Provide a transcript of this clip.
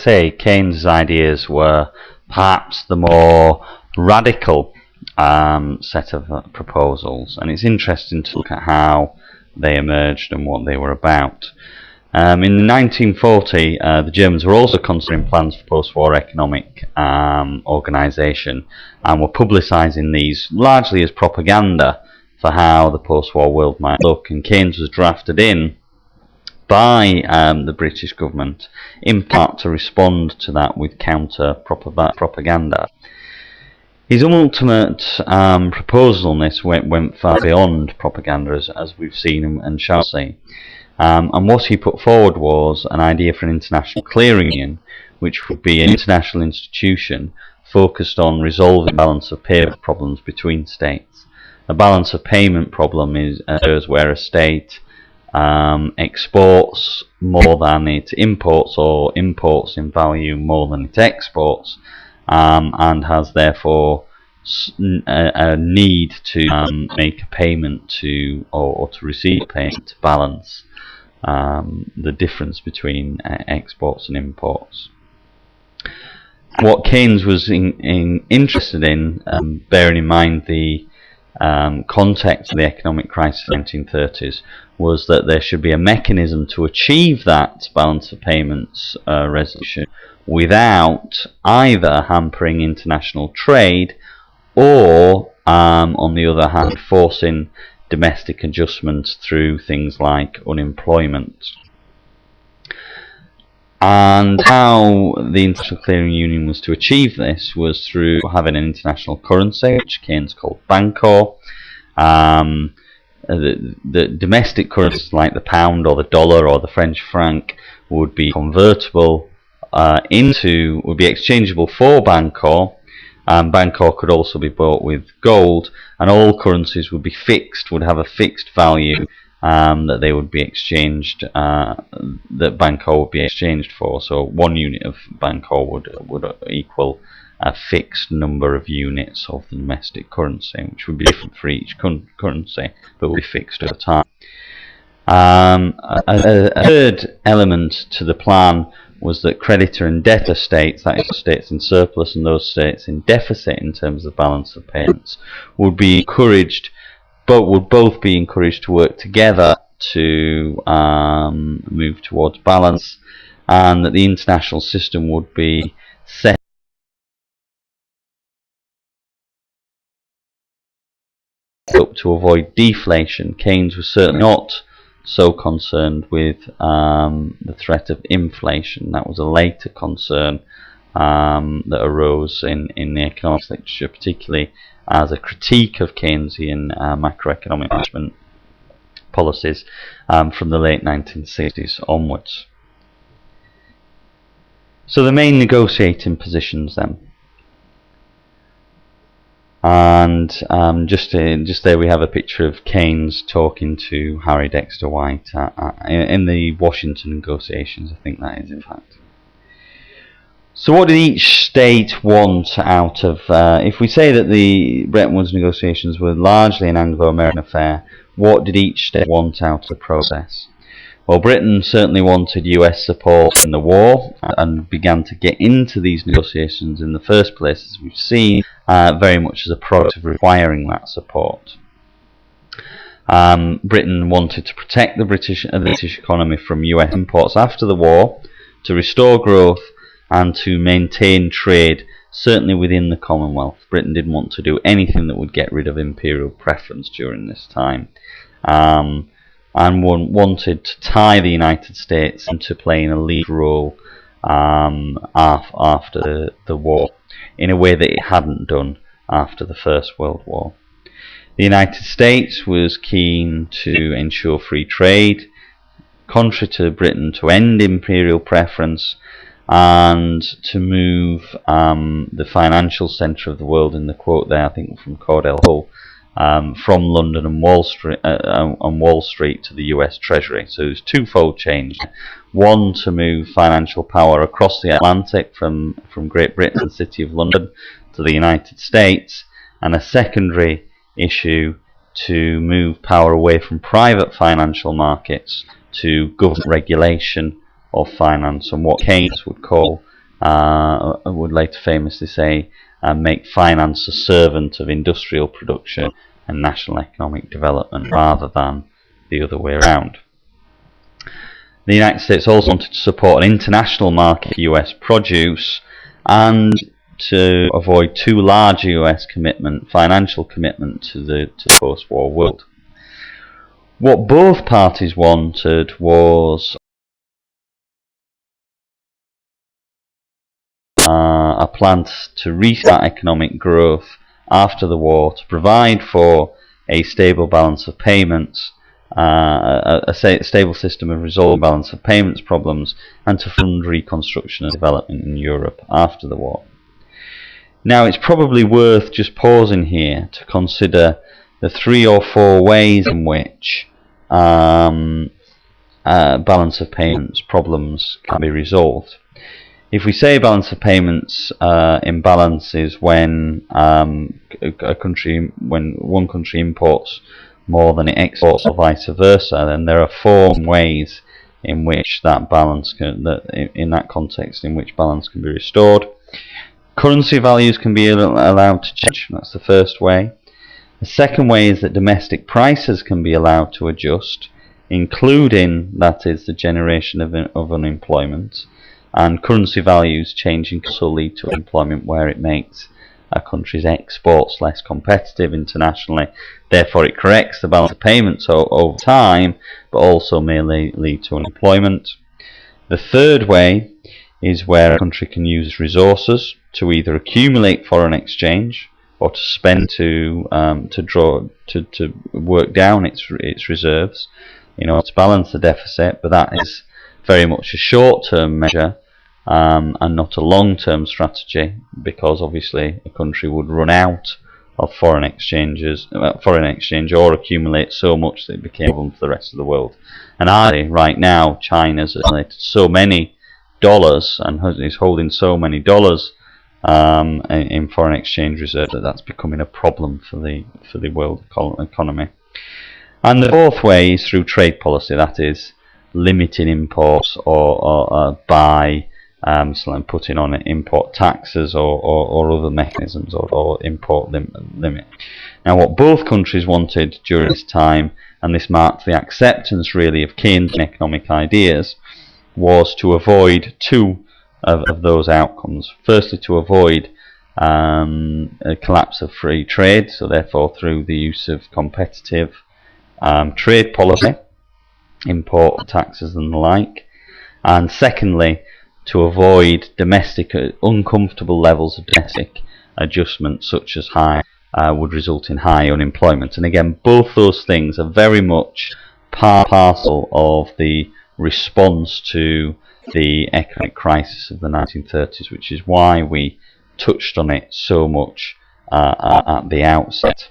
say, Keynes' ideas were perhaps the more radical set of proposals, and it's interesting to look at how they emerged and what they were about. In 1940, the Germans were also considering plans for post-war economic organisation, and were publicising these largely as propaganda for how the post-war world might look, and Keynes was drafted in by the British government in part to respond to that with counter-propaganda. His ultimate proposal on this went far beyond propaganda, as we've seen and shall see. And what he put forward was an idea for an international clearing union, which would be an international institution focused on resolving balance of payment problems between states. A balance of payment problem is where a state exports more than it imports, or imports in value more than it exports, and has therefore a need to make a payment to, or to receive a payment to balance the difference between exports and imports. What Keynes was interested in, bearing in mind the context of the economic crisis of the 1930s, was that there should be a mechanism to achieve that balance of payments resolution without either hampering international trade or, on the other hand, forcing domestic adjustments through things like unemployment. And how the International Clearing Union was to achieve this was through having an international currency, which Keynes called Bancor. The domestic currencies like the pound or the dollar or the French franc would be convertible would be exchangeable for Bancor. Bancor could also be bought with gold, and all currencies would be fixed, would have a fixed value that they would be exchanged, that Bancor would be exchanged for. So 1 unit of Bancor would equal a fixed number of units of the domestic currency, which would be different for each currency, but would be fixed over time. A third element to the plan was that creditor and debtor states, that is, states in surplus and those states in deficit in terms of balance of payments, would be encouraged, but would both be encouraged to work together to move towards balance, and that the international system would be set up to avoid deflation. Keynes was certainly not so concerned with the threat of inflation. That was a later concern that arose in the economics literature, particularly as a critique of Keynesian macroeconomic management policies from the late 1960s onwards. So the main negotiating positions then. And just there we have a picture of Keynes talking to Harry Dexter White in the Washington negotiations, I think that is, in fact. So what did each state want out of, if we say that the Bretton Woods negotiations were largely an Anglo-American affair, what did each state want out of the process? Well, Britain certainly wanted US support in the war and began to get into these negotiations in the first place, as we've seen, very much as a product of requiring that support. Britain wanted to protect the British economy from US imports after the war, to restore growth and to maintain trade, certainly within the Commonwealth. Britain didn't want to do anything that would get rid of imperial preference during this time. And wanted to tie the United States into playing a lead role after the war, in a way that it hadn't done after the First World War. The United States was keen to ensure free trade, contrary to Britain, to end imperial preference, and to move the financial centre of the world, in the quote there, I think from Cordell Hull, from London and Wall Street to the US Treasury. So there's twofold change. One, to move financial power across the Atlantic from Great Britain and the City of London to the United States, and a secondary issue to move power away from private financial markets to government regulation of finance, and what Keynes would call would later famously say, make finance a servant of industrial production and national economic development rather than the other way around. The United States also wanted to support an international market for US produce and to avoid too large a US financial commitment to the post-war world. What both parties wanted was a plan to restart economic growth after the war, to provide for a stable balance of payments, a stable system of resolving balance of payments problems, and to fund reconstruction and development in Europe after the war. Now, it's probably worth just pausing here to consider the 3 or 4 ways in which balance of payments problems can be resolved. If we say balance of payments imbalance is when one country imports more than it exports, or vice versa, then there are 4 ways in which that balance in that context, in which balance can be restored. Currency values can be allowed to change. That's the first way. The second way is that domestic prices can be allowed to adjust, including, that is, the generation of unemployment, and currency values changing can also lead to employment where it makes a country's exports less competitive internationally. Therefore, it corrects the balance of payments over time, but also may lead to unemployment. The third way is where a country can use resources to either accumulate foreign exchange or to spend to work down its reserves, to balance the deficit. But that is very much a short-term measure and not a long-term strategy, because obviously a country would run out of foreign exchange or accumulate so much that it became a problem for the rest of the world. And right now, China's accumulated so many dollars and is holding so many dollars in foreign exchange reserves that's becoming a problem for the world economy. And the fourth way is through trade policy, that is, limiting imports or by putting on import taxes or other mechanisms or import limit. Now, what both countries wanted during this time, and this marked the acceptance really of Keynesian economic ideas, was to avoid 2 of those outcomes. Firstly, to avoid a collapse of free trade, so therefore through the use of competitive trade policy, import taxes and the like. And secondly, to avoid uncomfortable levels of domestic adjustment, such as would result in high unemployment. And again, both those things are very much parcel of the response to the economic crisis of the 1930s, which is why we touched on it so much at the outset.